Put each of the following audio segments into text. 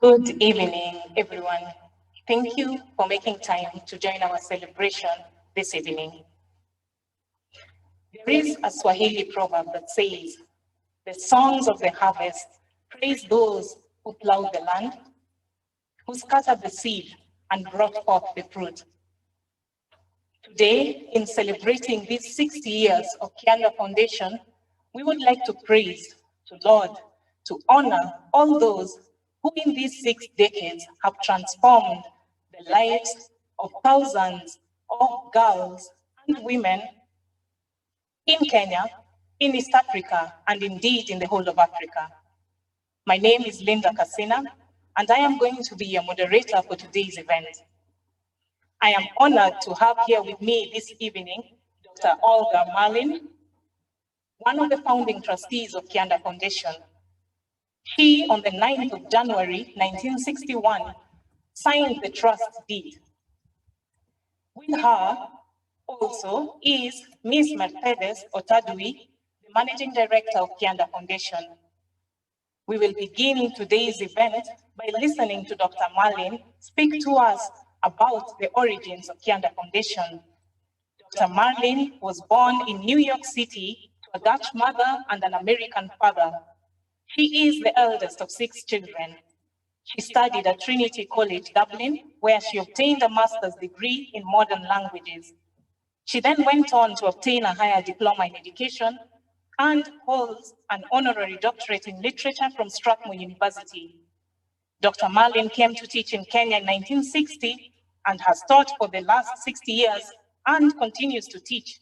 Good evening, everyone. Thank you for making time to join our celebration this evening. There is a Swahili proverb that says, "The songs of the harvest praise those who plowed the land, who scattered the seed and brought forth the fruit." Today, in celebrating these 60 years of Kianda Foundation, we would like to praise, to laud, to honor all those who in these 6 decades have transformed the lives of thousands of girls and women in Kenya, in East Africa, and indeed in the whole of Africa. My name is Linda Kasina, and I am going to be your moderator for today's event. I am honored to have here with me this evening Dr. Olga Marlin, one of the founding trustees of Kianda Foundation. She, on the 9th of January, 1961, signed the trust deed. With her also is Ms. Mercedes Otadui, the Managing Director of Kianda Foundation. We will begin today's event by listening to Dr. Marlin speak to us about the origins of Kianda Foundation. Dr. Marlin was born in New York City to a Dutch mother and an American father. She is the eldest of 6 children. She studied at Trinity College, Dublin, where she obtained a master's degree in modern languages. She then went on to obtain a higher diploma in education and holds an honorary doctorate in literature from Strathmore University. Dr. Marlin came to teach in Kenya in 1960 and has taught for the last 60 years and continues to teach.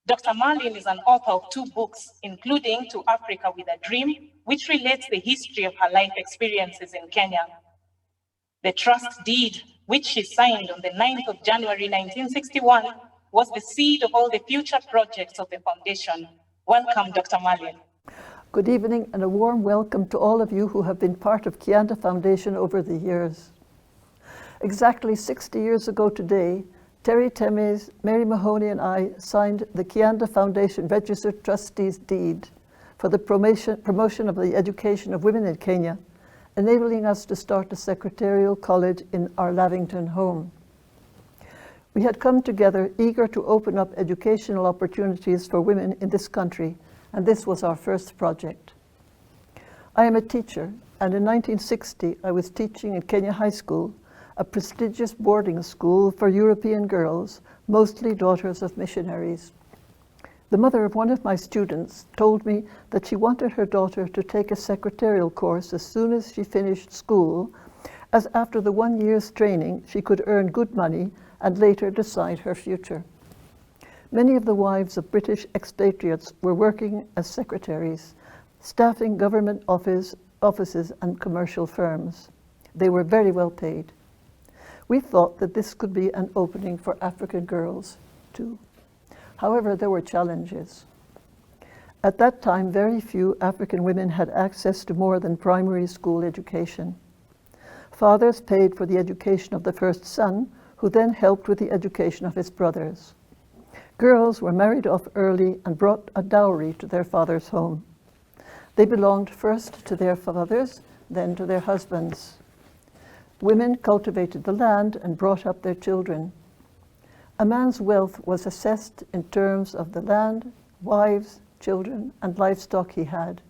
Dr. Marlin is an author of 2 books, including To Africa with a Dream, which relates the history of her life experiences in Kenya. The trust deed, which she signed on the 9th of January 1961, was the seed of all the future projects of the foundation. Welcome, Dr. Marlin. Good evening and a warm welcome to all of you who have been part of Kianda Foundation over the years. Exactly 60 years ago today, Terry Temes, Mary Mahoney and I signed the Kianda Foundation Registered Trustees Deed for the promotion of the education of women in Kenya, enabling us to start a secretarial college in our Lavington home. We had come together eager to open up educational opportunities for women in this country, and this was our first project. I am a teacher, and in 1960 I was teaching in Kenya High School, a prestigious boarding school for European girls, mostly daughters of missionaries. The mother of one of my students told me that she wanted her daughter to take a secretarial course as soon as she finished school, as after the 1 year's training she could earn good money and later decide her future. Many of the wives of British expatriates were working as secretaries, staffing government offices and commercial firms. They were very well paid. We thought that this could be an opening for African girls, too. However, there were challenges. At that time, very few African women had access to more than primary school education. Fathers paid for the education of the first son, who then helped with the education of his brothers. Girls were married off early and brought a dowry to their father's home. They belonged first to their fathers, then to their husbands. Women cultivated the land and brought up their children. A man's wealth was assessed in terms of the land, wives, children, and livestock he had.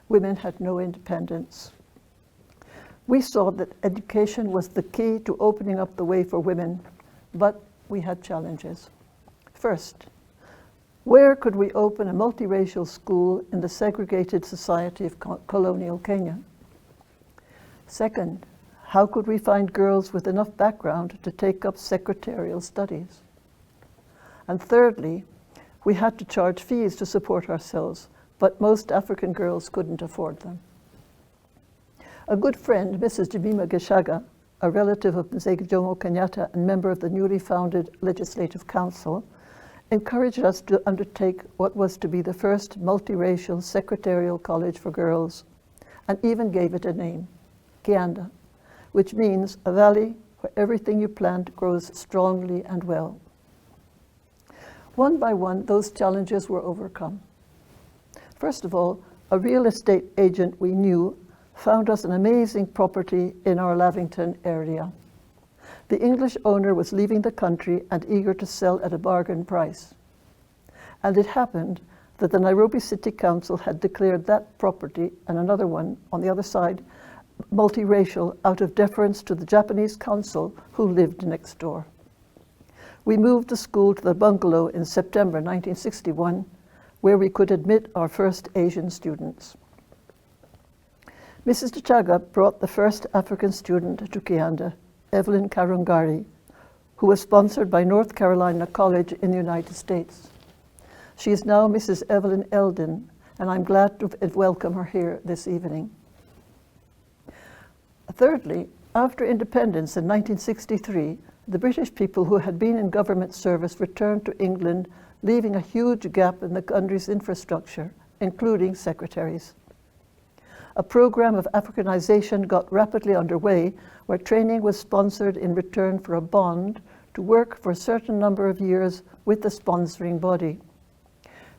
Women had no independence. We saw that education was the key to opening up the way for women, but we had challenges. First, where could we open a multiracial school in the segregated society of colonial Kenya? Second, how could we find girls with enough background to take up secretarial studies? And thirdly, we had to charge fees to support ourselves, but most African girls couldn't afford them. A good friend, Mrs. Jemima Geshaga, a relative of Mzee Jomo Kenyatta and member of the newly founded Legislative Council, encouraged us to undertake what was to be the first multiracial secretarial college for girls, and even gave it a name, Kianda, which means a valley where everything you plant grows strongly and well. One by one, those challenges were overcome. First of all, a real estate agent we knew found us an amazing property in our Lavington area. The English owner was leaving the country and eager to sell at a bargain price. And it happened that the Nairobi City Council had declared that property and another one on the other side multiracial out of deference to the Japanese consul who lived next door. We moved the school to the bungalow in September 1961, where we could admit our first Asian students. Mrs. Tachaga brought the first African student to Kianda, Evelyn Karungari, who was sponsored by North Carolina College in the United States. She is now Mrs. Evelyn Eldon, and I'm glad to welcome her here this evening. Thirdly, after independence in 1963, the British people who had been in government service returned to England, leaving a huge gap in the country's infrastructure, including secretaries. A program of Africanization got rapidly underway, where training was sponsored in return for a bond to work for a certain number of years with the sponsoring body.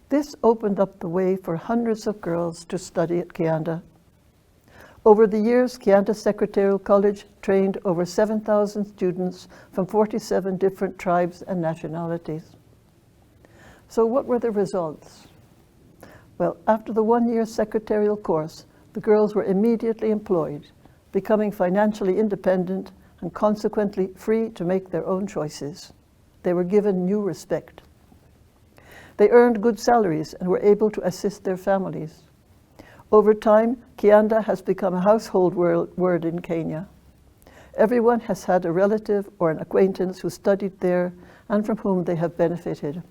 This opened up the way for hundreds of girls to study at Kianda. Over the years, Kianda Secretarial College trained over 7,000 students from 47 different tribes and nationalities. So what were the results? Well, after the one-year secretarial course, the girls were immediately employed, becoming financially independent and consequently free to make their own choices. They were given new respect. They earned good salaries and were able to assist their families. Over time, Kianda has become a household word in Kenya. Everyone has had a relative or an acquaintance who studied there and from whom they have benefited.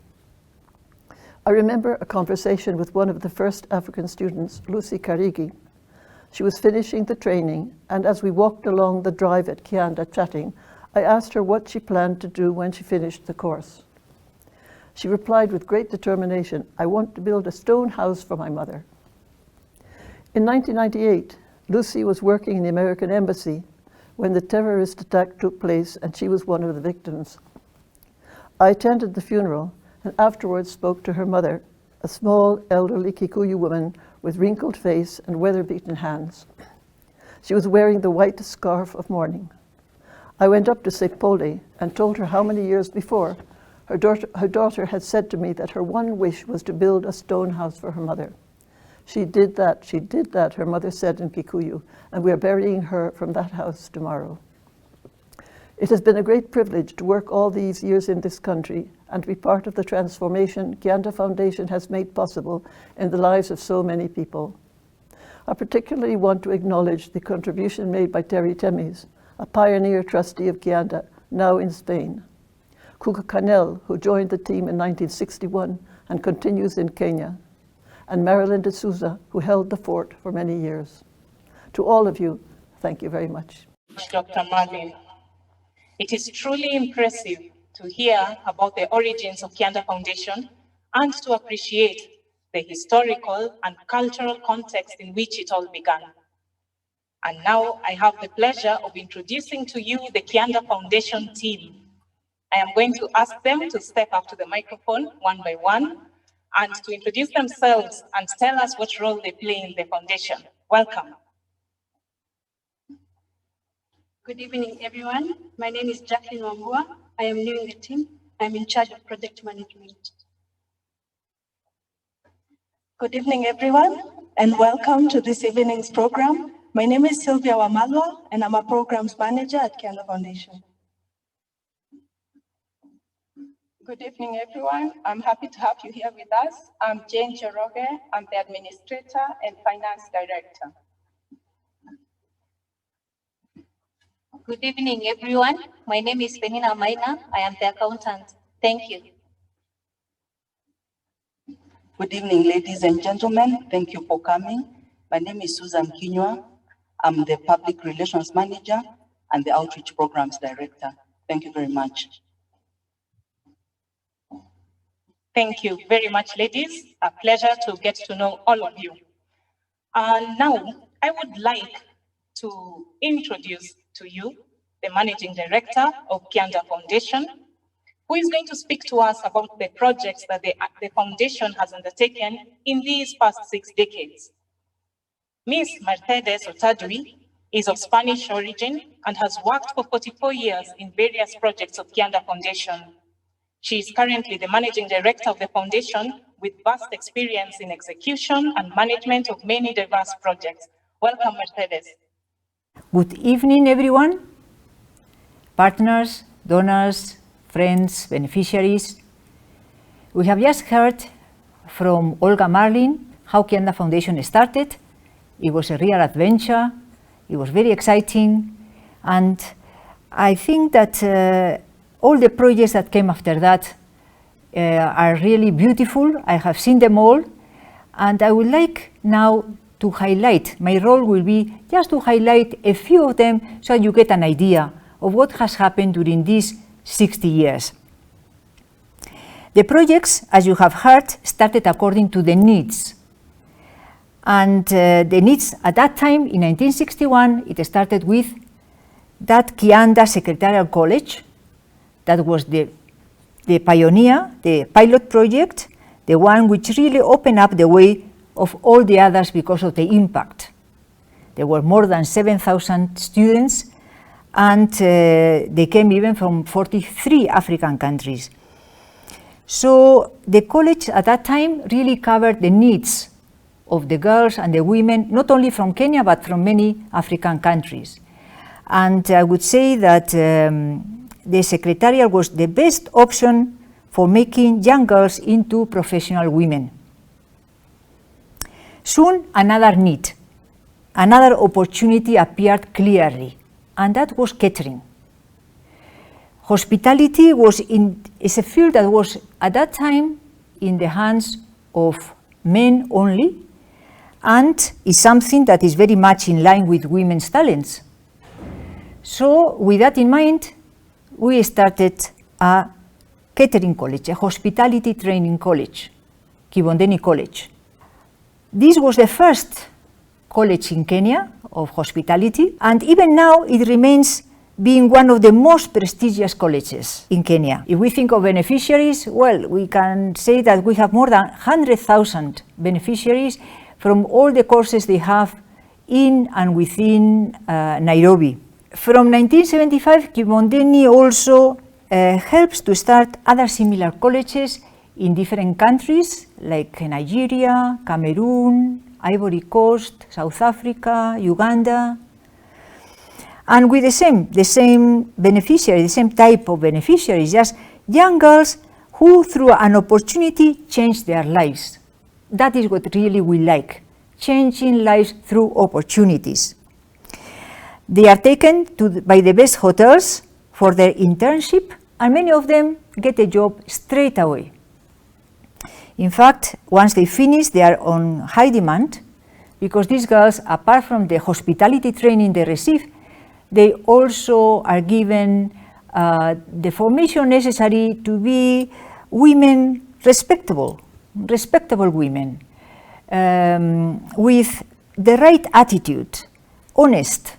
I remember a conversation with one of the first African students, Lucy Karigi. She was finishing the training, and as we walked along the drive at Kianda chatting, I asked her what she planned to do when she finished the course. She replied with great determination, "I want to build a stone house for my mother." In 1998, Lucy was working in the American Embassy when the terrorist attack took place, and she was one of the victims. I attended the funeral and afterwards spoke to her mother, a small, elderly Kikuyu woman with wrinkled face and weather-beaten hands. She was wearing the white scarf of mourning. I went up to Sepole and told her how many years before her daughter had said to me that her one wish was to build a stone house for her mother. She did that, her mother said in Kikuyu, and we are burying her from that house tomorrow. It has been a great privilege to work all these years in this country and to be part of the transformation Kianda Foundation has made possible in the lives of so many people. I particularly want to acknowledge the contribution made by Terry Temes, a pioneer trustee of Kianda, now in Spain. Kuka Canel, who joined the team in 1961 and continues in Kenya, and Marilyn de Souza, who held the fort for many years. To all of you, thank you very much. Dr. Marvin, it is truly impressive to hear about the origins of Kianda Foundation and to appreciate the historical and cultural context in which it all began. And now I have the pleasure of introducing to you the Kianda Foundation team. I am going to ask them to step up to the microphone one by one and to introduce themselves and tell us what role they play in the foundation. Welcome. Good evening, everyone. My name is Jacqueline Wambua. I am new in the team. I'm in charge of project management. Good evening, everyone, and welcome to this evening's program. My name is Sylvia Wamalwa, and I'm a programs manager at Kianda Foundation. Good evening, everyone. I'm happy to have you here with us. I'm Jane Joroge. I'm the administrator and finance director. Good evening, everyone. My name is Penina Maina. I am the accountant. Thank you. Good evening, ladies and gentlemen. Thank you for coming. My name is Susan Kinywa. I'm the public relations manager and the outreach programs director. Thank you very much. Thank you very much, ladies. A pleasure to get to know all of you. Now, I would like to introduce to you the managing director of Kianda Foundation, who is going to speak to us about the projects that the foundation has undertaken in these past 6 decades. Ms. Mercedes Otadui is of Spanish origin and has worked for 44 years in various projects of Kianda Foundation. She is currently the Managing Director of the Foundation with vast experience in execution and management of many diverse projects. Welcome, Mercedes. Good evening, everyone. Partners, donors, friends, beneficiaries. We have just heard from Olga Marlin how Kianda Foundation started. It was a real adventure. It was very exciting. And I think that all the projects that came after that are really beautiful. I have seen them all. And I would like now to highlight, my role will be just to highlight a few of them so you get an idea of what has happened during these 60 years. The projects, as you have heard, started according to the needs. And the needs at that time, in 1961, it started with that Kianda Secretarial College. That was the pioneer, the pilot project, the one which really opened up the way of all the others because of the impact. There were more than 7,000 students, and they came even from 43 African countries. So the college at that time really covered the needs of the girls and the women, not only from Kenya, but from many African countries. And I would say that the secretariat was the best option for making young girls into professional women. Soon, another need, another opportunity appeared clearly, and that was catering. Hospitality is a field that was at that time in the hands of men only, and is something that is very much in line with women's talents. So with that in mind, we started a catering college, a hospitality training college, Kibondeni College. This was the first college in Kenya of hospitality, and even now it remains being one of the most prestigious colleges in Kenya. If we think of beneficiaries, well, we can say that we have more than 100,000 beneficiaries from all the courses they have in and within Nairobi. From 1975, Kibondeni also helps to start other similar colleges in different countries like Nigeria, Cameroon, Ivory Coast, South Africa, Uganda. And with the same beneficiary, the same type of beneficiaries, just young girls who through an opportunity change their lives. That is what really we like, changing lives through opportunities. They are taken by the best hotels for their internship, and many of them get a job straight away. In fact, once they finish, they are on high demand, because these girls, apart from the hospitality training they receive, they also are given the formation necessary to be women, respectable women, with the right attitude, honest.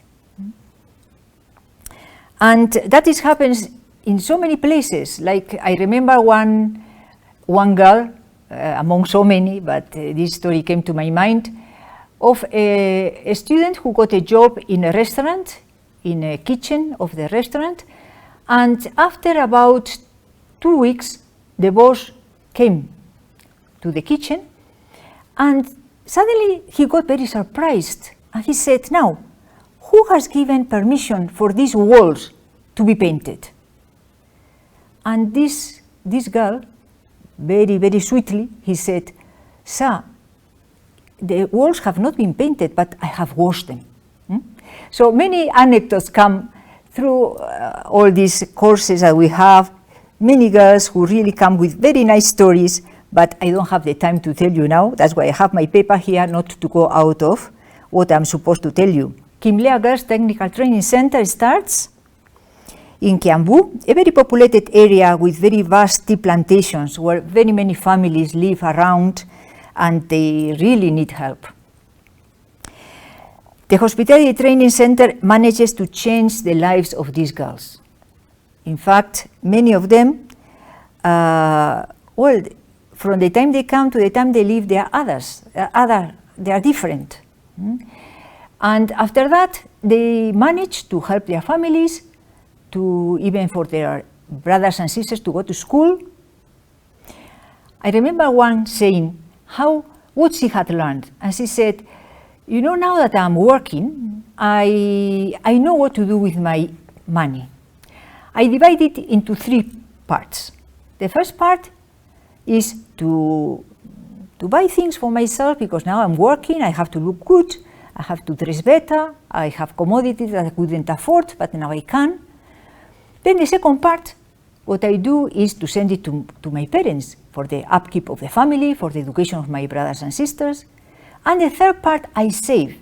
And that happens in so many places. Like I remember one girl, among so many, but this story came to my mind, of a student who got a job in a restaurant, in a kitchen of the restaurant, and after about 2 weeks, the boss came to the kitchen, and suddenly he got very surprised, and he said, "Now, who has given permission for these walls to be painted?" And this girl, very, very sweetly, he said, "Sir, the walls have not been painted, but I have washed them." So many anecdotes come through all these courses that we have. Many girls who really come with very nice stories, but I don't have the time to tell you now. That's why I have my paper here, not to go out of what I'm supposed to tell you. Kimlea Girls Technical Training Center starts in Kiambu, a very populated area with very vast tea plantations where very many families live around and they really need help. The Hospitality Training Center manages to change the lives of these girls. In fact, many of them, well, from the time they come to the time they leave, they are others. They are different. And after that, they managed to help their families, to even for their brothers and sisters to go to school. I remember one saying what she had learned, and she said, you know, now that I'm working, I know what to do with my money. I divide it into 3 parts. The first part is to buy things for myself, because now I'm working, I have to look good, I have to dress better, I have commodities that I couldn't afford, but now I can. Then the second part, what I do is to send it to my parents for the upkeep of the family, for the education of my brothers and sisters. And the third part I save,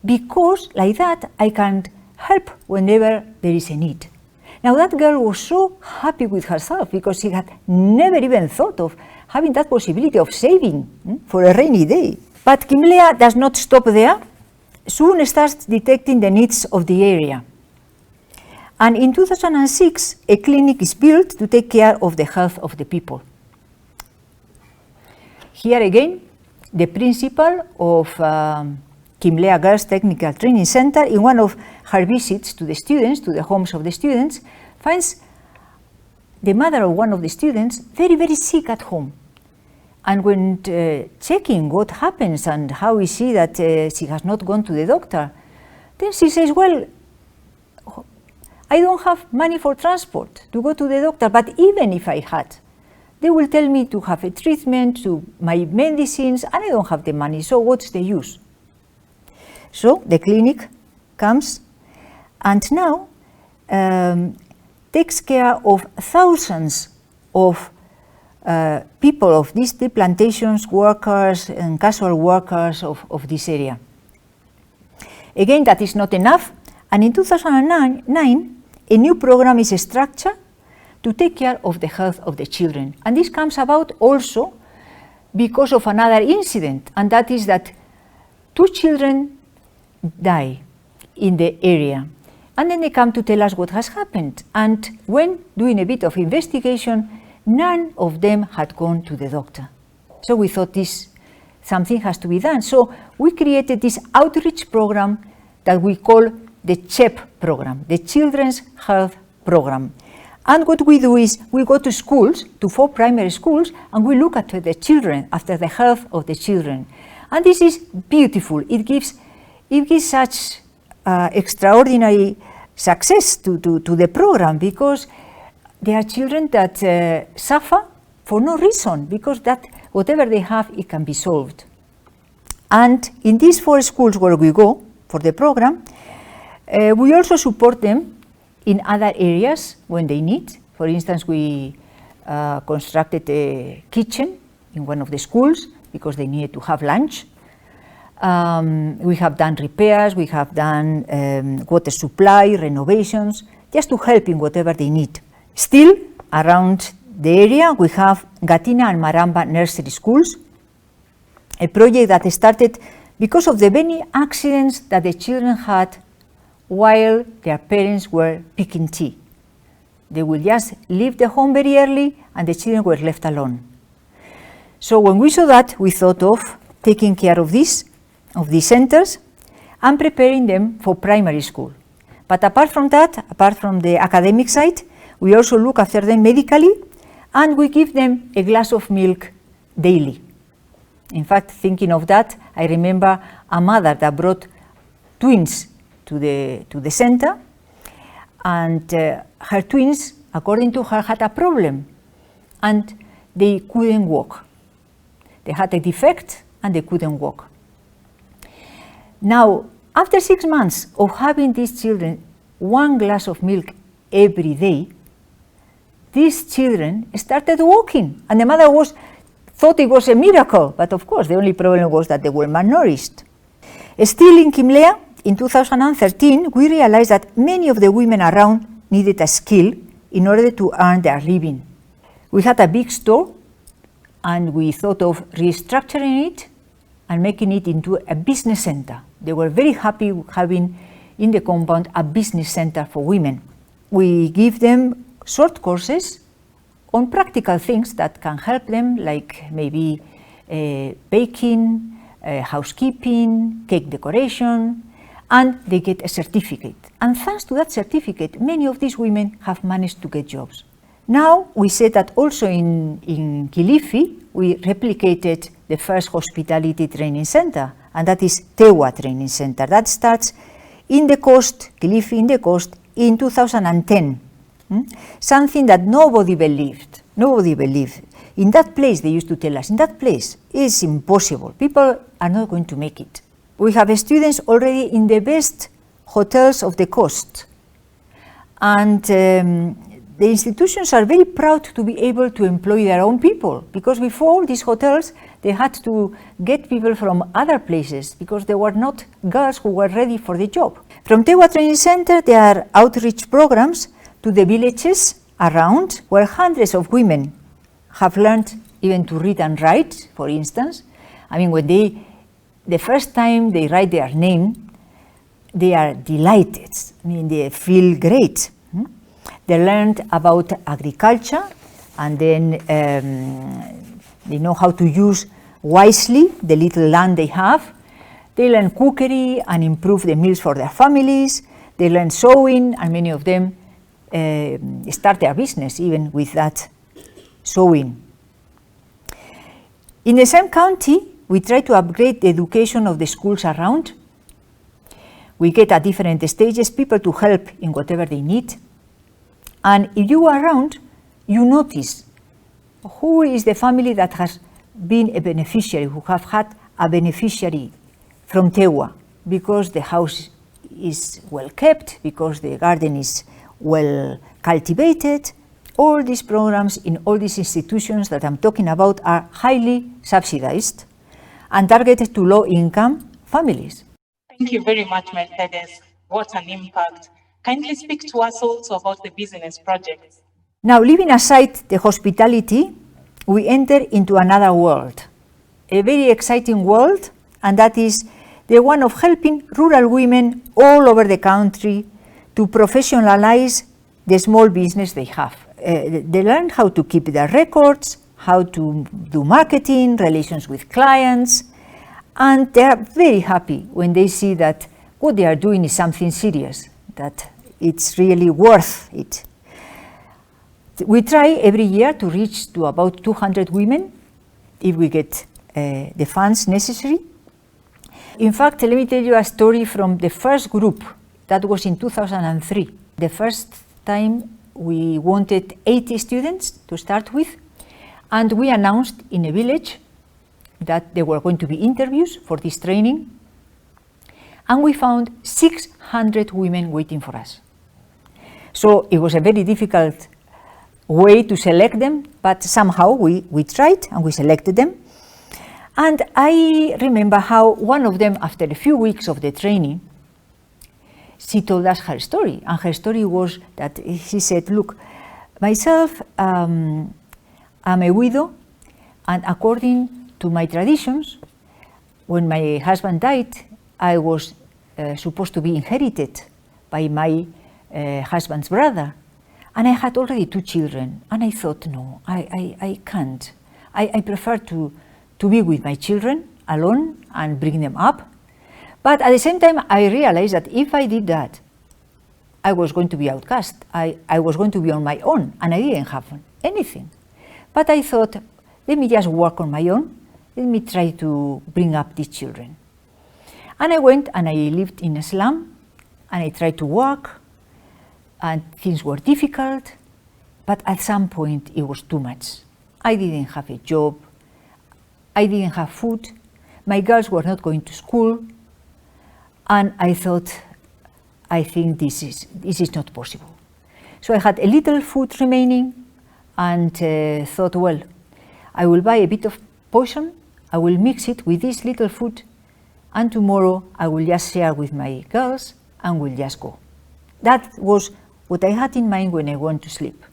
because like that I can help whenever there is a need. Now that girl was so happy with herself because she had never even thought of having that possibility of saving for a rainy day. But Kimlea does not stop there. Soon starts detecting the needs of the area. And in 2006, a clinic is built to take care of the health of the people. Here again, the principal of Kimlea Girls Technical Training Center, in one of her visits to the students, to the homes of the students, finds the mother of one of the students very, very sick at home. And when checking what happens and how is she that she has not gone to the doctor, then she says, well, I don't have money for transport to go to the doctor, but even if I had, they will tell me to have a treatment, to my medicines, and I don't have the money, so what's the use? So the clinic comes and now takes care of thousands of people of these tea plantations, workers and casual workers of this area. Again, that is not enough, and in 2009, a new program is structured to take care of the health of the children. And this comes about also because of another incident, and that is that 2 children die in the area. And then they come to tell us what has happened. And when doing a bit of investigation, none of them had gone to the doctor. So we thought something has to be done. So we created this outreach program that we call the CHEP program, the Children's Health Program. And what we do is we go to schools, to 4 primary schools, and we look at the children, after the health of the children. And this is beautiful. It gives such extraordinary success to the program, because there are children that suffer for no reason, because that whatever they have, it can be solved. And in these 4 schools where we go for the program, we also support them in other areas when they need. For instance, we constructed a kitchen in one of the schools because they needed to have lunch. We have done repairs, we have done water supply, renovations, just to help in whatever they need. Still, around the area, we have Gatina and Maramba nursery schools, a project that started because of the many accidents that the children had while their parents were picking tea. They will just leave the home very early and the children were left alone. So when we saw that, we thought of taking care of these centers and preparing them for primary school. But apart from that, apart from the academic side, we also look after them medically, and we give them a glass of milk daily. In fact, thinking of that, I remember a mother that brought twins to the center, and her twins, according to her, had a problem, and they couldn't walk. They had a defect and they couldn't walk. Now, after 6 months of having these children 1 glass of milk every day, these children started walking, and the mother thought it was a miracle, but of course the only problem was that they were malnourished. Still in Kimlea, in 2013, we realized that many of the women around needed a skill in order to earn their living. We had a big store, and we thought of restructuring it and making it into a business center. They were very happy having in the compound a business center for women. We give them short courses on practical things that can help them, like maybe baking, housekeeping, cake decoration, and they get a certificate. And thanks to that certificate, many of these women have managed to get jobs. Now we said that also in Kilifi, we replicated the first hospitality training center, and that is Tewa Training Center. That starts in the coast, Kilifi in the coast, in 2010. Something that nobody believed. Nobody believed. In that place, they used to tell us, in that place, it's impossible. People are not going to make it. We have students already in the best hotels of the coast. And the institutions are very proud to be able to employ their own people, because before these hotels, they had to get people from other places because there were not girls who were ready for the job. From Tewa Training Center, there are outreach programs to the villages around where hundreds of women have learned even to read and write, for instance. I mean, when the first time they write their name, they are delighted. I mean, they feel great. They learned about agriculture, and then they know how to use wisely the little land they have. They learn cookery and improve the meals for their families. They learn sewing, and many of them start their business even with that sewing. In the same county, we try to upgrade the education of the schools around. We get at different stages people to help in whatever they need. And if you are around, you notice who is the family that has been a beneficiary, who have had a beneficiary from Tewa, because the house is well kept, because the garden is well cultivated. All these programs in all these institutions that I'm talking about are highly subsidized and targeted to low-income families. Thank you very much, Mercedes. What an impact. Kindly speak to us also about the business projects. Now, leaving aside the hospitality, we enter into another world, a very exciting world, and that is the one of helping rural women all over the country to professionalize the small business they have. They learn how to keep their records, how to do marketing, relations with clients, and they are very happy when they see that what they are doing is something serious, that it's really worth it. We try every year to reach to about 200 women if we get the funds necessary. In fact, let me tell you a story from the first group. That was in 2003. The first time we wanted 80 students to start with, and we announced in a village that there were going to be interviews for this training, and we found 600 women waiting for us. So it was a very difficult way to select them, but somehow we tried and we selected them. And I remember how one of them, after a few weeks of the training, she told us her story. And her story was that she said, look, myself, I'm a widow, and according to my traditions, when my husband died, I was supposed to be inherited by my husband's brother. And I had already 2 children. And I thought, no, I can't. I prefer to be with my children alone and bring them up. But at the same time, I realized that if I did that, I was going to be outcast. I was going to be on my own, and I didn't have anything. But I thought, let me just work on my own. Let me try to bring up these children. And I went and I lived in a slum, and I tried to work, and things were difficult, but at some point it was too much. I didn't have a job. I didn't have food. My girls were not going to school. And I thought, I think this is not possible. So I had a little food remaining and thought, well, I will buy a bit of poison, I will mix it with this little food, and tomorrow I will just share with my girls and we'll just go. That was what I had in mind when I went to sleep.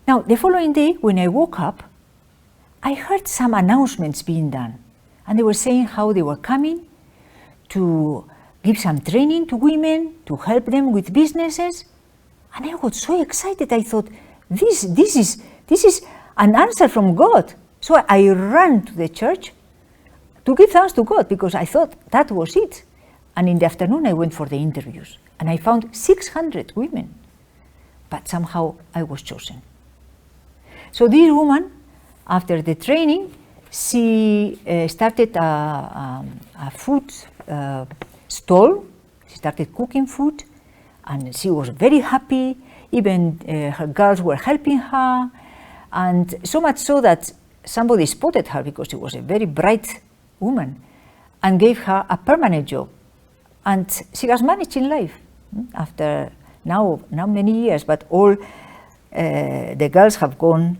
Now, the following day, when I woke up, I heard some announcements being done, and they were saying how they were coming to give some training to women, to help them with businesses. And I got so excited. I thought, this is an answer from God. So I ran to the church to give thanks to God, because I thought that was it. And in the afternoon, I went for the interviews, and I found 600 women. But somehow I was chosen. So this woman, after the training, she started a food stall. She started cooking food, and she was very happy. Even her girls were helping her, and so much so that somebody spotted her, because she was a very bright woman, and gave her a permanent job. And she has managed in life after now many years, but all the girls have gone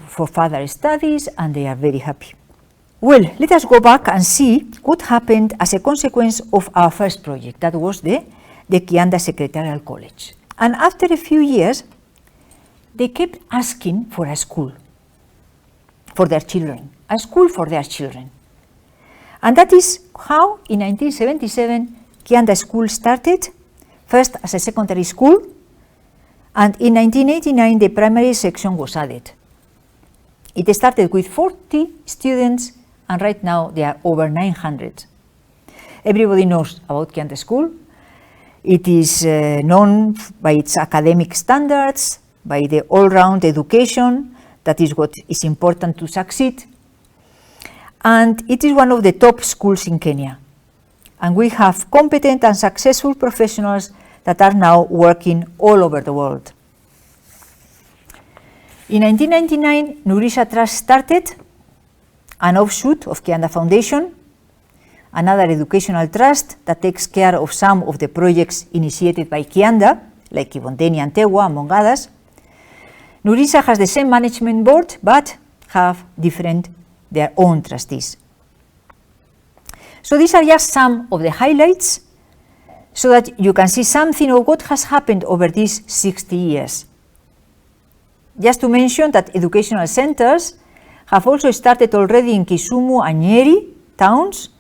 for further studies, and they are very happy. Well, let us go back and see what happened as a consequence of our first project. That was the Kianda Secretarial College. And after a few years, they kept asking for a school for their children, a school for their children. And that is how, in 1977, Kianda School started, first as a secondary school, and in 1989, the primary section was added. It started with 40 students, and right now there are over 900. Everybody knows about Kianda School. It is known by its academic standards, by the all-round education. That is what is important to succeed. And it is one of the top schools in Kenya. And we have competent and successful professionals that are now working all over the world. In 1999, Nurisha Trust started an offshoot of Kianda Foundation, another educational trust that takes care of some of the projects initiated by Kianda, like Kibondeni and Tewa, among others. Nurisha has the same management board, but have their own trustees. So these are just some of the highlights, so that you can see something of what has happened over these 60 years. Just to mention that educational centers have also started already in Kisumu and Nyeri towns,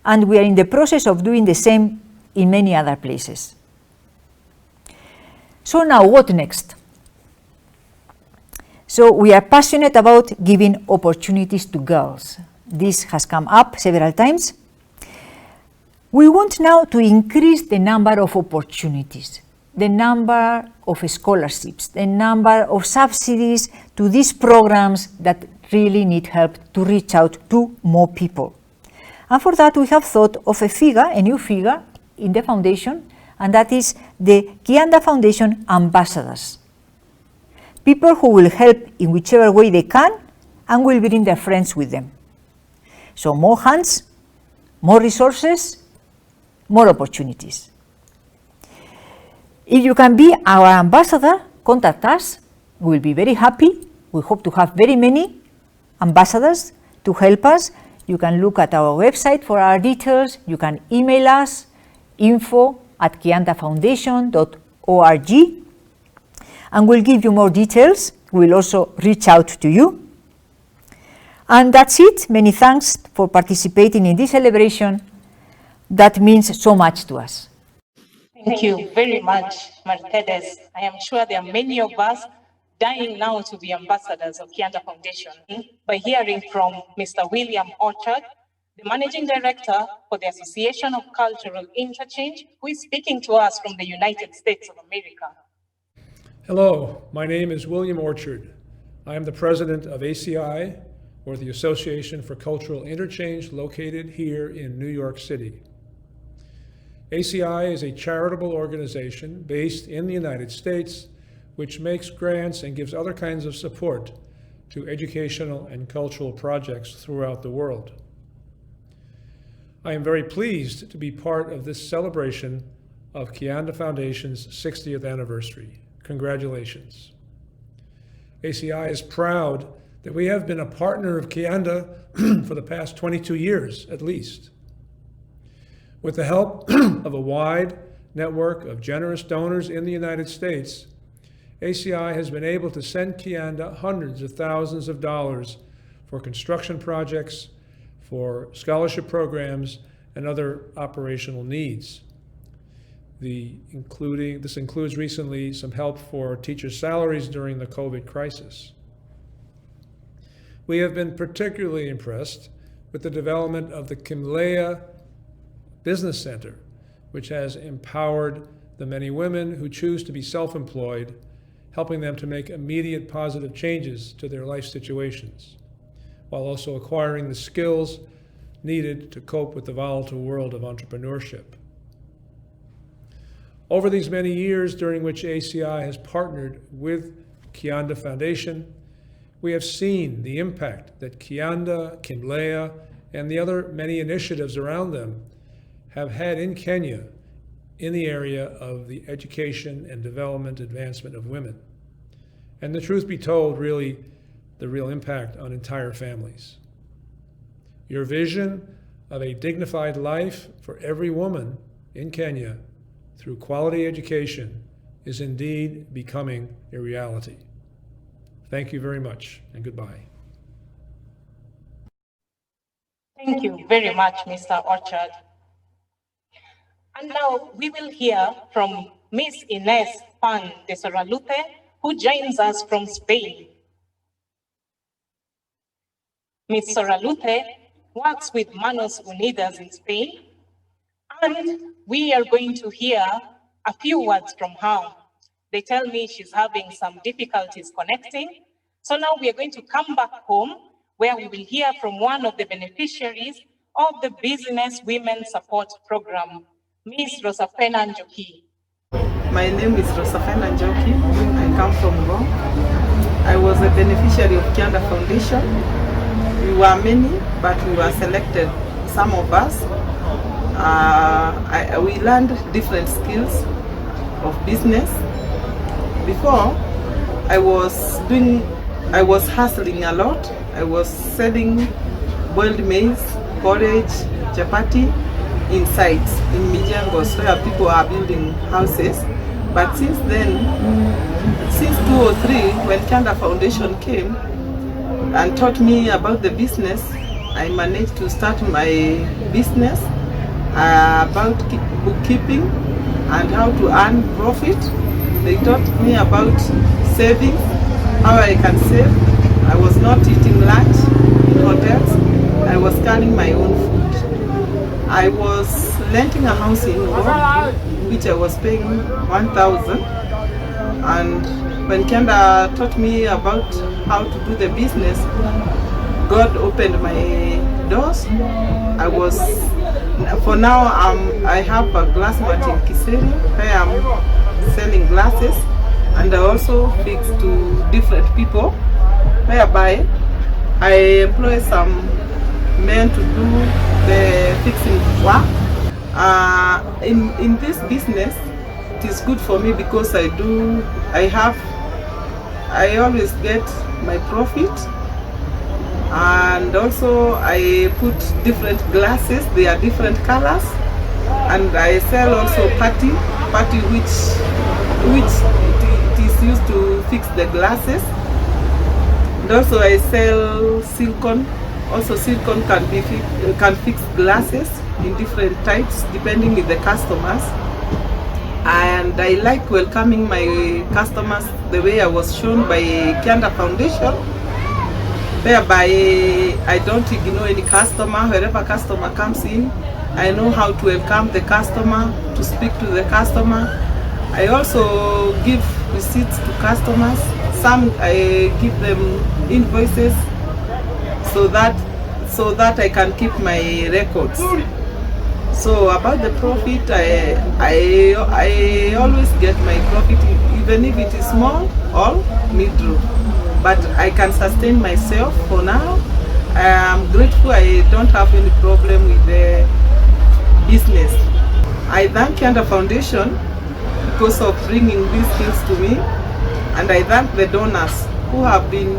and we are in the process of doing the same in many other places. So now, what next? So we are passionate about giving opportunities to girls. This has come up several times. We want now to increase the number of opportunities, the number of scholarships, the number of subsidies to these programs that really need help to reach out to more people. And for that, we have thought of a new figure in the foundation, and that is the Kianda Foundation ambassadors. People who will help in whichever way they can and will bring their friends with them. So more hands, more resources, more opportunities. If you can be our ambassador, contact us. We will be very happy. We hope to have very many ambassadors to help us. You can look at our website for our details. You can email us, info@kiandafoundation.org, and we'll give you more details. We'll also reach out to you. And that's it. Many thanks for participating in this celebration. That means so much to us. Thank you very much, Mercedes. I am sure there are many of us dying now to be ambassadors of Kianda Foundation by hearing from Mr. William Orchard, the Managing Director for the Association of Cultural Interchange, who is speaking to us from the United States of America. Hello, my name is William Orchard. I am the president of ACI, or the Association for Cultural Interchange, located here in New York City. ACI is a charitable organization based in the United States, which makes grants and gives other kinds of support to educational and cultural projects throughout the world. I am very pleased to be part of this celebration of Kianda Foundation's 60th anniversary. Congratulations. ACI is proud that we have been a partner of Kianda for the past 22 years, at least. With the help of a wide network of generous donors in the United States, ACI has been able to send Kianda hundreds of thousands of dollars for construction projects, for scholarship programs, and other operational needs. This includes recently some help for teachers' salaries during the COVID crisis. We have been particularly impressed with the development of the Kimlea Business Center, which has empowered the many women who choose to be self-employed, helping them to make immediate positive changes to their life situations, while also acquiring the skills needed to cope with the volatile world of entrepreneurship. Over these many years during which ACI has partnered with Kianda Foundation, we have seen the impact that Kianda, Kimlea, and the other many initiatives around them have had in Kenya in the area of the education and development advancement of women. And the truth be told, really, the real impact on entire families. Your vision of a dignified life for every woman in Kenya through quality education is indeed becoming a reality. Thank you very much, and goodbye. Thank you very much, Mr. Orchard. And now we will hear from Miss Ines Pan de Soralute, who joins us from Spain. Miss Soralute works with Manos Unidas in Spain, and we are going to hear a few words from her. They tell me she's having some difficulties connecting. So now we are going to come back home, where we will hear from one of the beneficiaries of the Business Women Support Program, Miss Rosafena Njoki. My name is Rosafena Njoki. I come from Ngong. I was a beneficiary of Kianda Foundation. We were many, but we were selected, some of us. We learned different skills of business. Before, I was hustling a lot. I was selling boiled maize, porridge, chapati in sites, in Mijangos, where people are building houses. But since then, since 2003, when Kianda Foundation came and taught me about the business, I managed to start my business about bookkeeping and how to earn profit. They taught me about saving, how I can save. I was not eating lunch in hotels. I was canning my own food. I was renting a house in Ngong, which I was paying 1,000. And when Kianda taught me about how to do the business, God opened my doors. For now, I have a glass mart in Kiseri, where I'm selling glasses, and I also fix to different people, whereby I employ some men to do the fixing work. In this business, it is good for me because I always get my profit, and also I put different glasses. They are different colors, and I sell also putty which it is used to fix the glasses. And also I sell silicone. Also silicone can fix glasses in different types depending on the customers. And I like welcoming my customers the way I was shown by Kianda Foundation, whereby I don't ignore any customer. Wherever customer comes in, I know how to welcome the customer, to speak to the customer. I also give receipts to customers. Some I give them invoices so that I can keep my records. So about the profit, I always get my profit, even if it is small or middle. But I can sustain myself for now. I am grateful. I don't have any problem with the business. I thank Kianda Foundation because of bringing these things to me, and I thank the donors who have been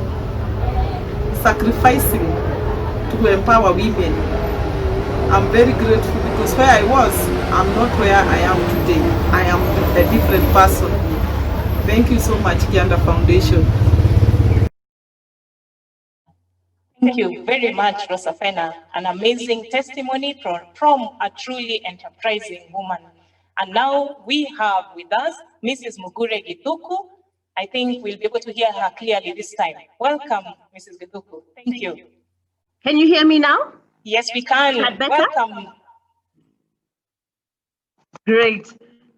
sacrificing to empower women. I'm very grateful because where I was, I'm not where I am today. I am a different person. Thank you so much, Kianda Foundation. Thank you very much, Rosafena. An amazing testimony from a truly enterprising woman. And now we have with us Mrs. Mugure Gituku. I think we'll be able to hear her clearly this time. Welcome, Mrs. Gituku. Thank you. Can you hear me now? Yes, we can. Is that better? Welcome. Great.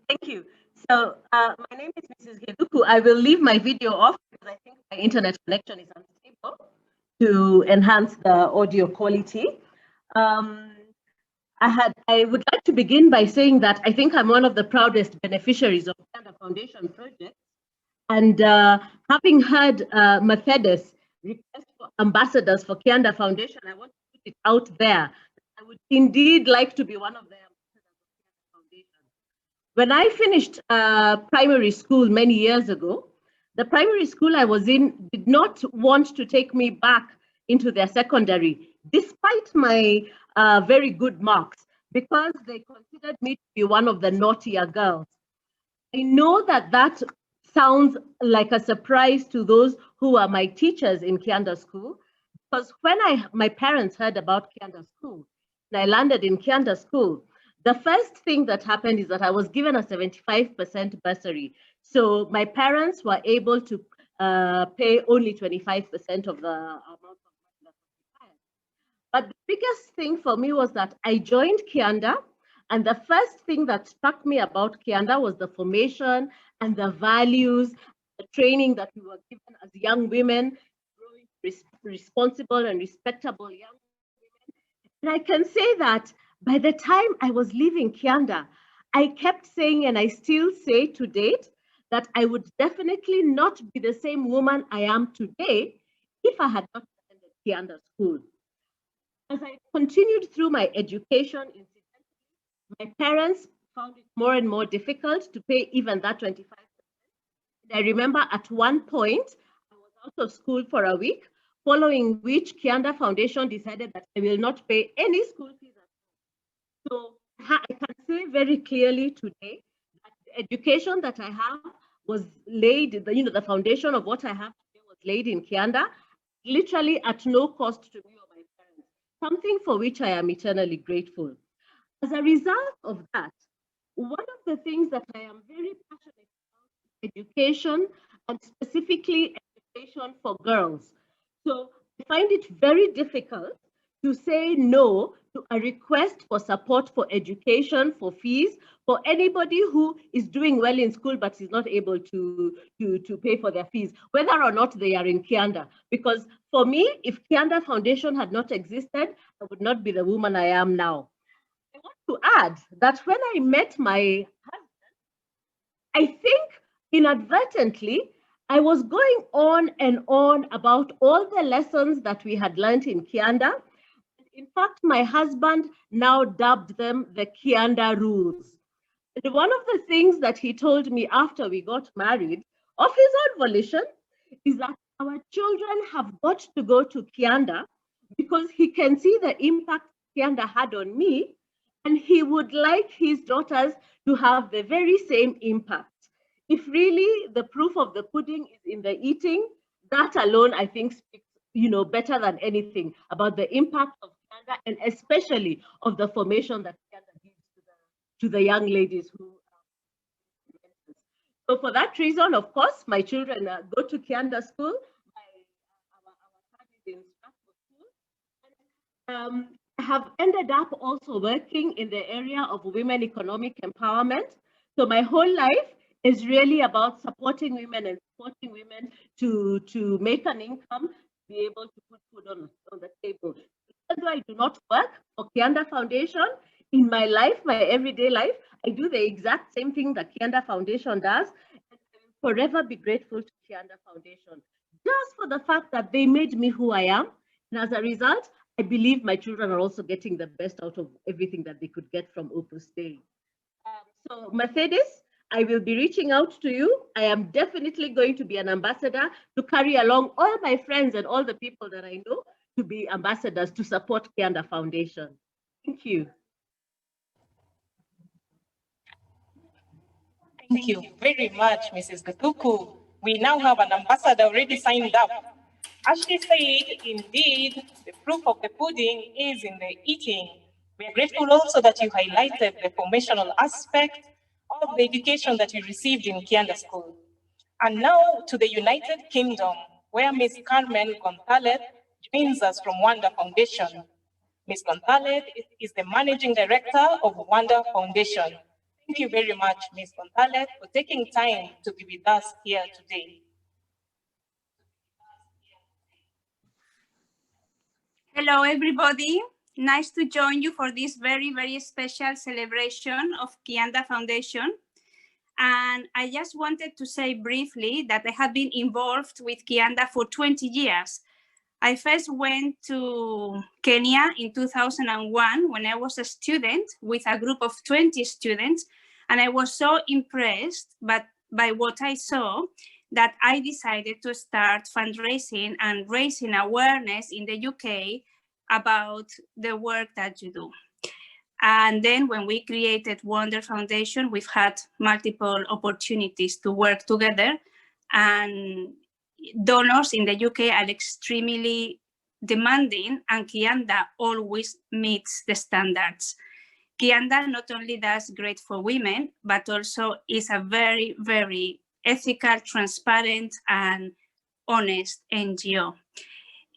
Thank you. So my name is Mrs. Geduku. I will leave my video off because I think my internet connection is unstable to enhance the audio quality. I would like to begin by saying that I think I'm one of the proudest beneficiaries of the Kianda Foundation project. And having heard Mercedes request for ambassadors for Kianda Foundation, I want to put it out there. I would indeed like to be one of the ambassadors of Kianda Foundation. When I finished primary school many years ago, the primary school I was in did not want to take me back into their secondary, despite my very good marks, because they considered me to be one of the naughtier girls. I know that that sounds like a surprise to those who are my teachers in Kianda School, because when my parents heard about Kianda School, and I landed in Kianda School, the first thing that happened is that I was given a 75% bursary. So my parents were able to pay only 25% of the amount of money that was required. But the biggest thing for me was that I joined Kianda, and the first thing that struck me about Kianda was the formation and the values, the training that we were given as young women, growing responsible and respectable young women. And I can say that by the time I was leaving Kianda, I kept saying, and I still say to date, that I would definitely not be the same woman I am today if I had not attended Kianda School. As I continued through my education, my parents found it more and more difficult to pay even that 25%. And I remember at one point, I was out of school for a week, following which Kianda Foundation decided that I will not pay any school fees at all. So I can say very clearly today that the education that I have was laid, the foundation of what I have today was laid in Kianda, literally at no cost to me or my parents, something for which I am eternally grateful. As a result of that, one of the things that I am very passionate about is education, and specifically education for girls. So I find it very difficult to say no to a request for support for education, for fees, for anybody who is doing well in school but is not able to pay for their fees, whether or not they are in Kianda. Because for me, if Kianda Foundation had not existed, I would not be the woman I am now. I want to add that when I met my husband, I think inadvertently, I was going on and on about all the lessons that we had learned in Kianda. In fact, my husband now dubbed them the Kianda rules. And one of the things that he told me after we got married, of his own volition, is that our children have got to go to Kianda because he can see the impact Kianda had on me, and he would like his daughters to have the very same impact. If really the proof of the pudding is in the eating, that alone, I think, speaks, better than anything about the impact of Kianda, and especially of the formation that Kianda gives to the young ladies who. So for that reason, of course, my children go to Kianda School. Our son is in Stratford School. I have ended up also working in the area of women economic empowerment. So my whole life is really about supporting women and supporting women to make an income, to be able to put food on the table. Even though I do not work for Kianda Foundation, in my life, my everyday life, I do the exact same thing that Kianda Foundation does, and I will forever be grateful to Kianda Foundation, just for the fact that they made me who I am. And as a result, I believe my children are also getting the best out of everything that they could get from Opus Dei. So Mercedes, I will be reaching out to you. I am definitely going to be an ambassador to carry along all my friends and all the people that I know to be ambassadors to support Kianda Foundation. Thank you. Thank you very much, Mrs. Gatuku. We now have an ambassador already signed up. As she said, indeed, the proof of the pudding is in the eating. We are grateful also that you highlighted the formational aspect of the education that you received in Kianda School. And now to the United Kingdom, where Ms. Carmen Gonzalez joins us from Wanda Foundation. Ms. Gonzalez is the Managing Director of Kianda Foundation. Thank you very much, Ms. Gonzalez, for taking time to be with us here today. Hello, everybody. Nice to join you for this very, very special celebration of Kianda Foundation. And I just wanted to say briefly that I have been involved with Kianda for 20 years. I first went to Kenya in 2001 when I was a student with a group of 20 students. And I was so impressed by what I saw that I decided to start fundraising and raising awareness in the UK about the work that you do. And then when we created Wonder Foundation, we've had multiple opportunities to work together, and donors in the UK are extremely demanding, and Kianda always meets the standards. Kianda not only does great for women, but also is a very, very ethical, transparent, and honest NGO.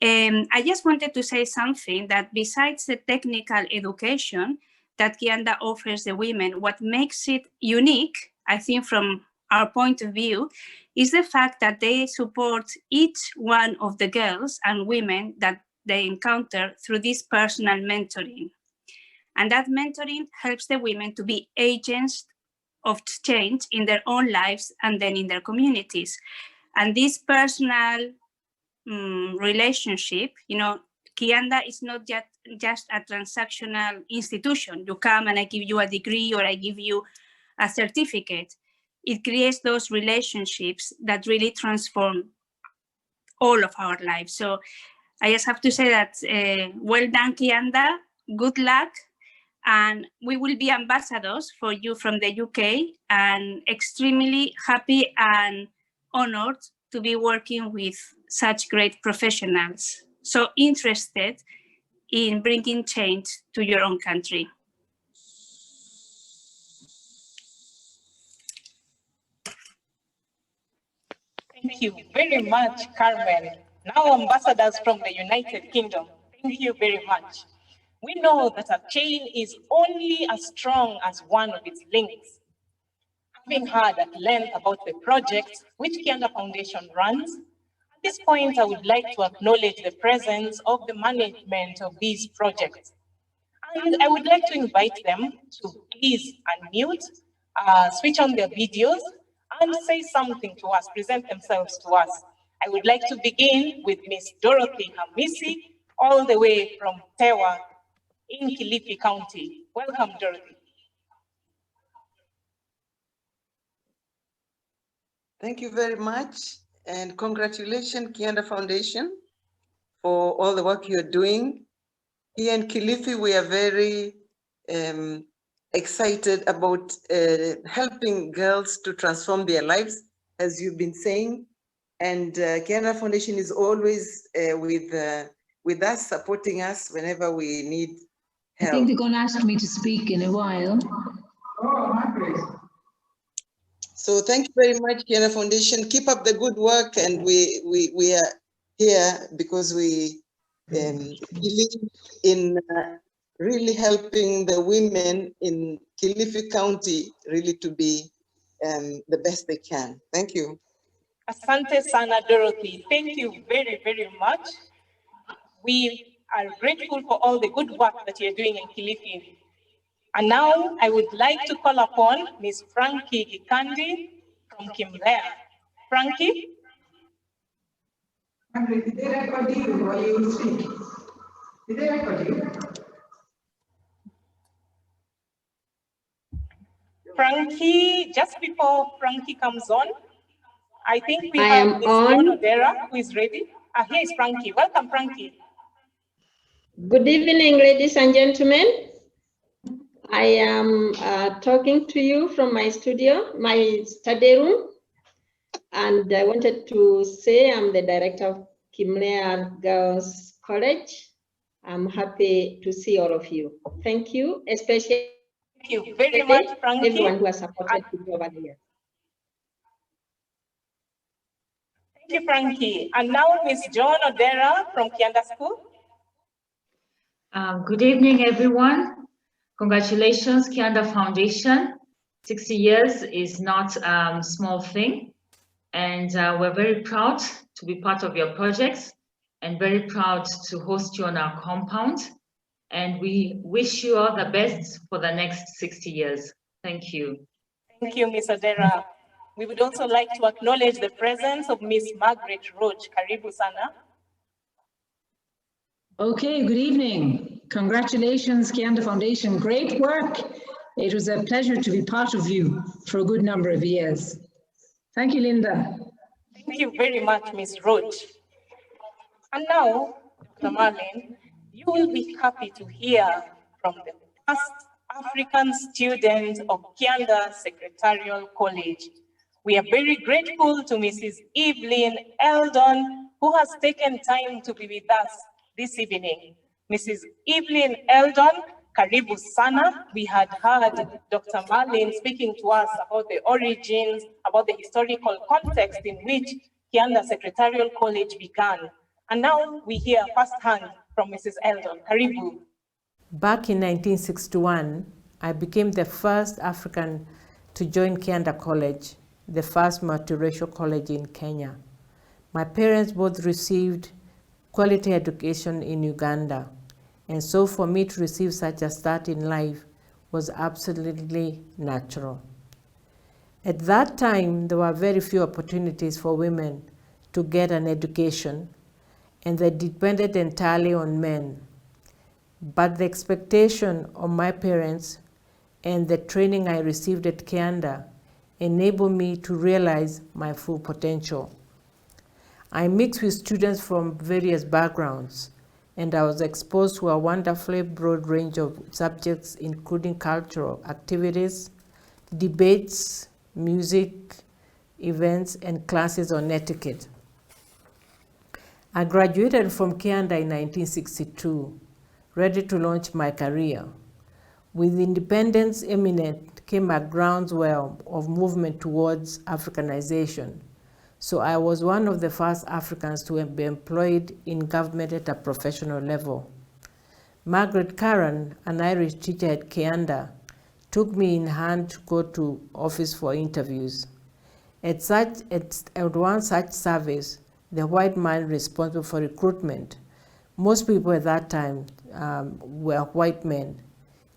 I just wanted to say something that besides the technical education that Kianda offers the women, what makes it unique, I think from our point of view, is the fact that they support each one of the girls and women that they encounter through this personal mentoring. And that mentoring helps the women to be agents of change in their own lives and then in their communities. And this personal relationship, you know, Kianda is not just a transactional institution. You come and I give you a degree or I give you a certificate. It creates those relationships that really transform all of our lives. So I just have to say that well done, Kianda, good luck. And we will be ambassadors for you from the UK, and extremely happy and honored to be working with such great professionals, so interested in bringing change to your own country. Thank you very much, Carmen. Now ambassadors from the United Kingdom, thank you very much. We know that a chain is only as strong as one of its links. Having heard at length about the project which Kianda Foundation runs, at this point I would like to acknowledge the presence of the management of these projects. And I would like to invite them to please unmute, switch on their videos, and say something to us, present themselves to us. I would like to begin with Miss Dorothy Hamisi, all the way from Tewa in Kilifi County. Welcome, Dorothy. Thank you very much, and congratulations, Kianda Foundation, for all the work you're doing. Here in Kilifi, we are very excited about helping girls to transform their lives, as you've been saying. And Kianda Foundation is always with us, supporting us whenever we need help. I think they're going to ask me to speak in a while. So thank you very much, Kianda Foundation. Keep up the good work, and we are here because we believe in really helping the women in Kilifi County really to be the best they can. Thank you. Asante sana, Dorothy. Thank you very, very much. We are grateful for all the good work that you're doing in Kilifi. And now I would like to call upon Ms. Frankie Gikandi from Kimlea. Frankie? Did they record you while you speak? Did they record you? Frankie, just before Frankie comes on, I think we have Ms. John Odera, who is ready. Here is Frankie. Welcome, Frankie. Good evening, ladies and gentlemen. I am talking to you from my studio, my study room. And I wanted to say I'm the director of Kimlea Girls College. I'm happy to see all of you. Thank you, especially thank you very much, Frankie. Everyone who has supported me over the years. Thank you, Frankie. And now Ms. John Odera from Kianda School. Good evening, everyone. Congratulations, Kianda Foundation. 60 years is not a small thing. And we're very proud to be part of your projects and very proud to host you on our compound. And we wish you all the best for the next 60 years. Thank you. Thank you, Ms. Adera. We would also like to acknowledge the presence of Ms. Margaret Roach. Karibu sana. Okay, good evening. Congratulations, Kianda Foundation. Great work. It was a pleasure to be part of you for a good number of years. Thank you, Linda. Thank you very much, Ms. Roach. And now, Dr. Marlene, you will be happy to hear from the first African student of Kianda Secretarial College. We are very grateful to Mrs. Evelyn Eldon, who has taken time to be with us this evening. Mrs. Evelyn Eldon, karibu sana. We had heard Dr. Marlene speaking to us about the origins, about the historical context in which Kianda Secretarial College began. And now we hear firsthand from Mrs. Eldon. Karibu. Back in 1961, I became the first African to join Kianda College, the first multiracial college in Kenya. My parents both received quality education in Uganda, and so for me to receive such a start in life was absolutely natural. At that time, there were very few opportunities for women to get an education, and they depended entirely on men. But the expectation of my parents and the training I received at Kianda enabled me to realize my full potential. I mixed with students from various backgrounds, and I was exposed to a wonderfully broad range of subjects, including cultural activities, debates, music, events, and classes on etiquette. I graduated from Kianda in 1962, ready to launch my career. With independence imminent came a groundswell of movement towards Africanization. So I was one of the first Africans to be employed in government at a professional level. Margaret Curran, an Irish teacher at Kianda, took me in hand to go to office for interviews. At one such service, the white man responsible for recruitment, most people at that time were white men.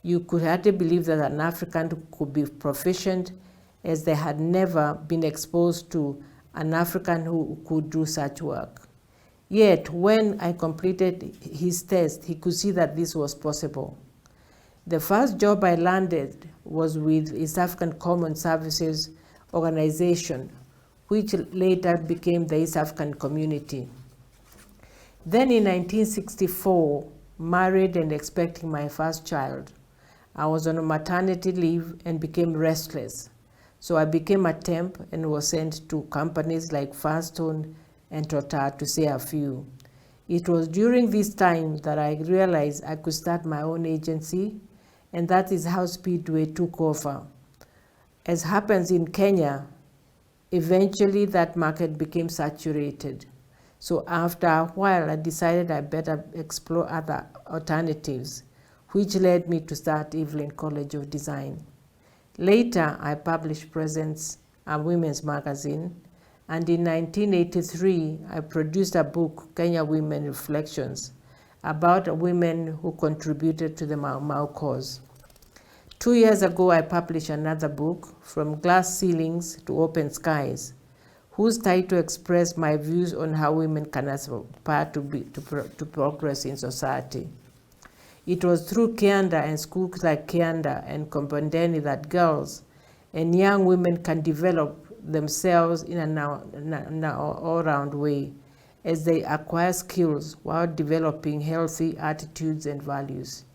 You could hardly believe that an African could be proficient, as they had never been exposed to an African who could do such work. Yet, when I completed his test, he could see that this was possible. The first job I landed was with East African Common Services Organization, which later became the East African Community. Then in 1964, married and expecting my first child, I was on a maternity leave and became restless. So I became a temp and was sent to companies like Firestone and Total, to say a few. It was during this time that I realized I could start my own agency, and that is how Speedway took over. As happens in Kenya, eventually that market became saturated. So after a while, I decided I better explore other alternatives, which led me to start Evelyn College of Design. Later, I published Presence, a women's magazine, and in 1983, I produced a book, Kenya Women Reflections, about women who contributed to the Mau Mau cause. 2 years ago, I published another book, From Glass Ceilings to Open Skies, whose title expressed my views on how women can aspire to progress in society. It was through Kianda and schools like Kianda and Kompondeni that girls and young women can develop themselves in an all-round way as they acquire skills while developing healthy attitudes and values,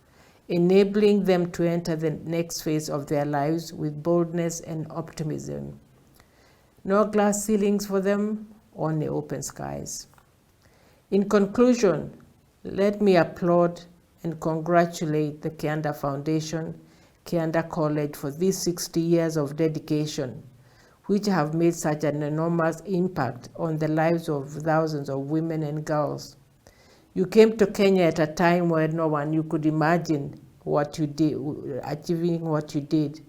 enabling them to enter the next phase of their lives with boldness and optimism. No glass ceilings for them, only open skies. In conclusion, let me applaud and congratulate the Kianda Foundation, Kianda College for these 60 years of dedication, which have made such an enormous impact on the lives of thousands of women and girls. You came to Kenya at a time where no one you could imagine what you did, achieving what you did,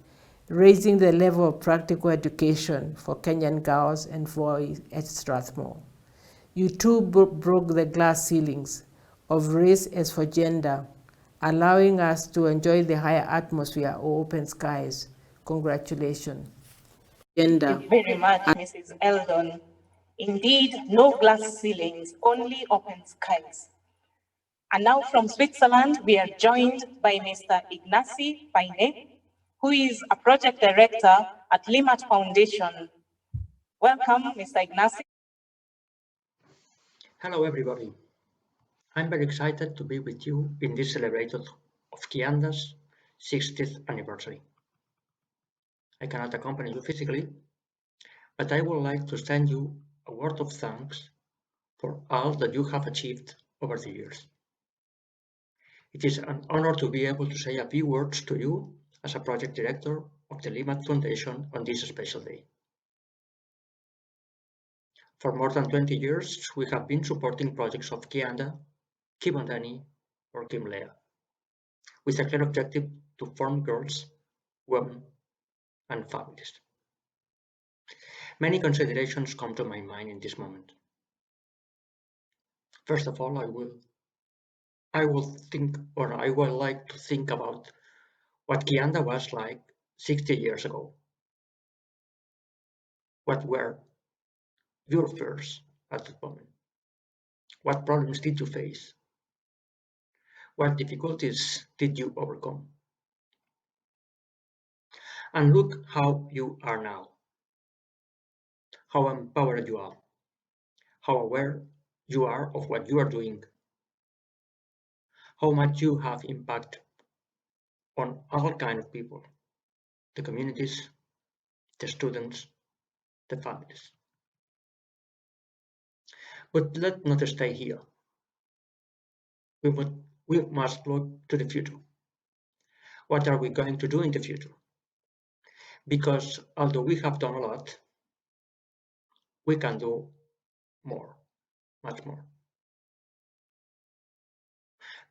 raising the level of practical education for Kenyan girls and boys at Strathmore. You too broke the glass ceilings of race as for gender, allowing us to enjoy the higher atmosphere or open skies. Congratulations. Gender. Thank you very much, Mrs. Eldon. Indeed, no glass ceilings, only open skies. And now from Switzerland, we are joined by Mr. Ignacy Paine, who is a project director at Limat Foundation. Welcome, Mr. Ignacy. Hello, everybody. I'm very excited to be with you in this celebration of Kianda's 60th anniversary. I cannot accompany you physically, but I would like to send you a word of thanks for all that you have achieved over the years. It is an honor to be able to say a few words to you as a project director of the Limat Foundation on this special day. For more than 20 years, we have been supporting projects of Kianda, Kibondani, or Kimlea, with a clear objective to form girls, women, and families. Many considerations come to my mind in this moment. First of all, I would like to think about what Kianda was like 60 years ago. What were your fears at that moment? What problems did you face? What difficulties did you overcome? And look how you are now. How empowered you are. How aware you are of what you are doing. How much you have impact on all kinds of people, the communities, the students, the families. But let's not stay here. We must look to the future. What are we going to do in the future? Because although we have done a lot, we can do more, much more.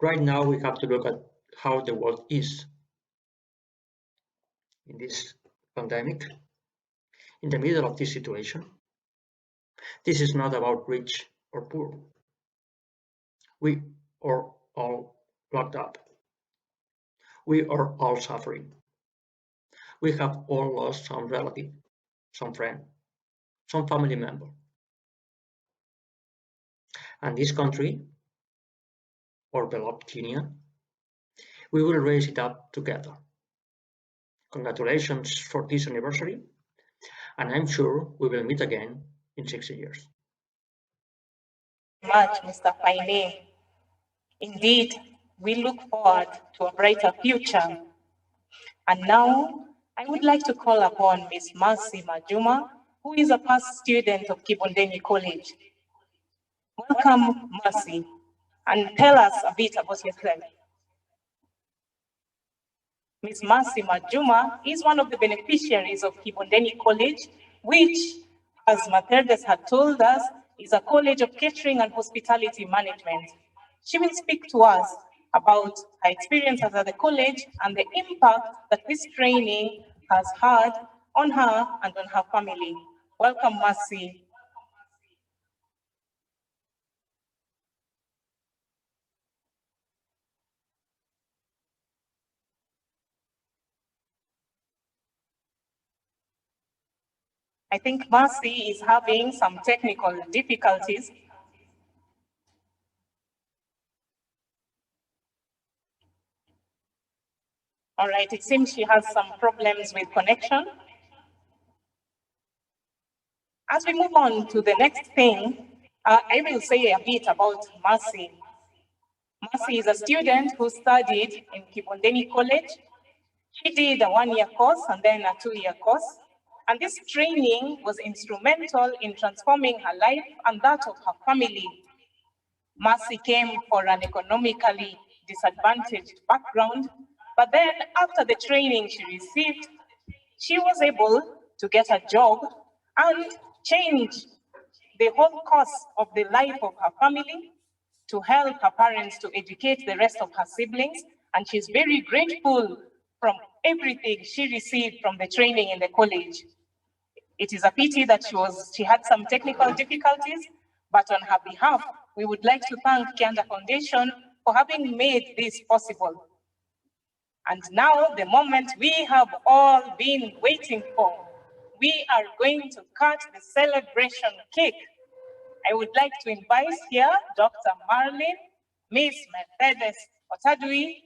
Right now, we have to look at how the world is in this pandemic, in the middle of this situation. This is not about rich or poor. We are all locked up. We are all suffering. We have all lost some relative, some friend, some family member. And this country, our beloved Kenya, we will raise it up together. Congratulations for this anniversary, and I'm sure we will meet again in 60 years. Much, Mr. Paine. Indeed, we look forward to a brighter future. And now, I would like to call upon Ms. Mercy Majuma, who is a past student of Kibondeni College. Welcome, Mercy, and tell us a bit about yourself. Ms. Mercy Majuma is one of the beneficiaries of Kibondeni College, which, as Mercedes had told us, is a college of catering and hospitality management. She will speak to us about her experiences at the college and the impact that this training has had on her and on her family. Welcome, Mercy. I think Mercy is having some technical difficulties. All right, it seems she has some problems with connection. As we move on to the next thing, I will say a bit about Mercy. Mercy is a student who studied in Kibondeni College. She did a one-year course and then a two-year course. And this training was instrumental in transforming her life and that of her family. Mercy came for an economically disadvantaged background, but then after the training she received, she was able to get a job and change the whole course of the life of her family to help her parents to educate the rest of her siblings, and she's very grateful from everything she received from the training in the college. It is a pity that she had some technical difficulties, but on her behalf, we would like to thank Kianda Foundation for having made this possible. And now, the moment we have all been waiting for, we are going to cut the celebration cake. I would like to invite here Dr. Marlene, Miss Mercedes Otadui,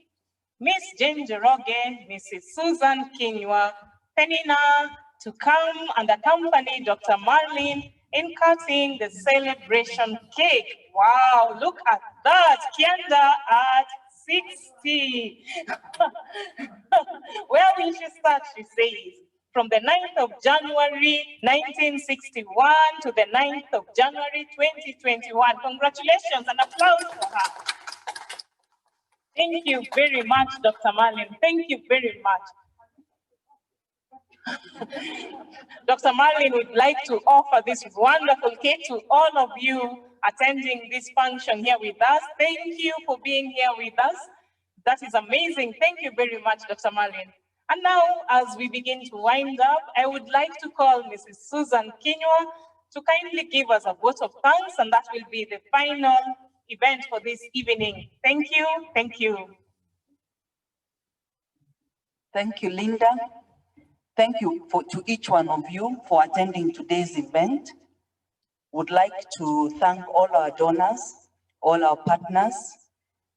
Miss Jane Jeroge, Mrs. Susan Kinywa, Penina, to come and accompany Dr. Marlene in cutting the celebration cake. Wow, look at that, Kianda at 60. Where will she start, she says? From the 9th of January, 1961 to the 9th of January, 2021. Congratulations and applause for her. Thank you very much, Dr. Marlene. Thank you very much. Dr. Marlene would like to offer this wonderful cake to all of you attending this function here with us. Thank you for being here with us. That is amazing. Thank you very much, Dr. Marlene. And now, as we begin to wind up, I would like to call Mrs. Susan Kinywa to kindly give us a vote of thanks, and that will be the final event for this evening. Thank you. Thank you. Thank you, Linda. Thank you to each one of you for attending today's event. Would like to thank all our donors, all our partners,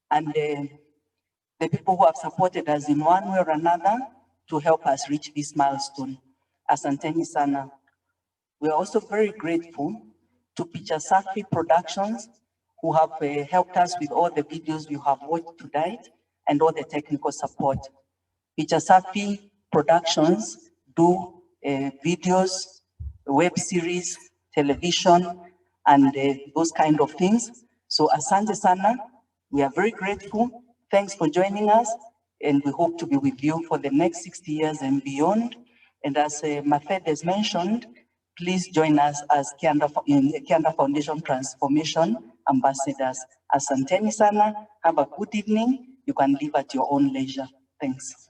and the people who have supported us in one way or another to help us reach this milestone. Asanteni sana. We are also very grateful to Picha Safi Productions, who have helped us with all the videos you have watched tonight and all the technical support. Picha Safi Productions do videos, web series, television, and those kind of things. So asante sana, we are very grateful. Thanks for joining us, and we hope to be with you for the next 60 years and beyond. And as Mercedes mentioned, please join us as Kianda Foundation Transformation Ambassadors. Asanteni sana, have a good evening. You can leave at your own leisure. Thanks.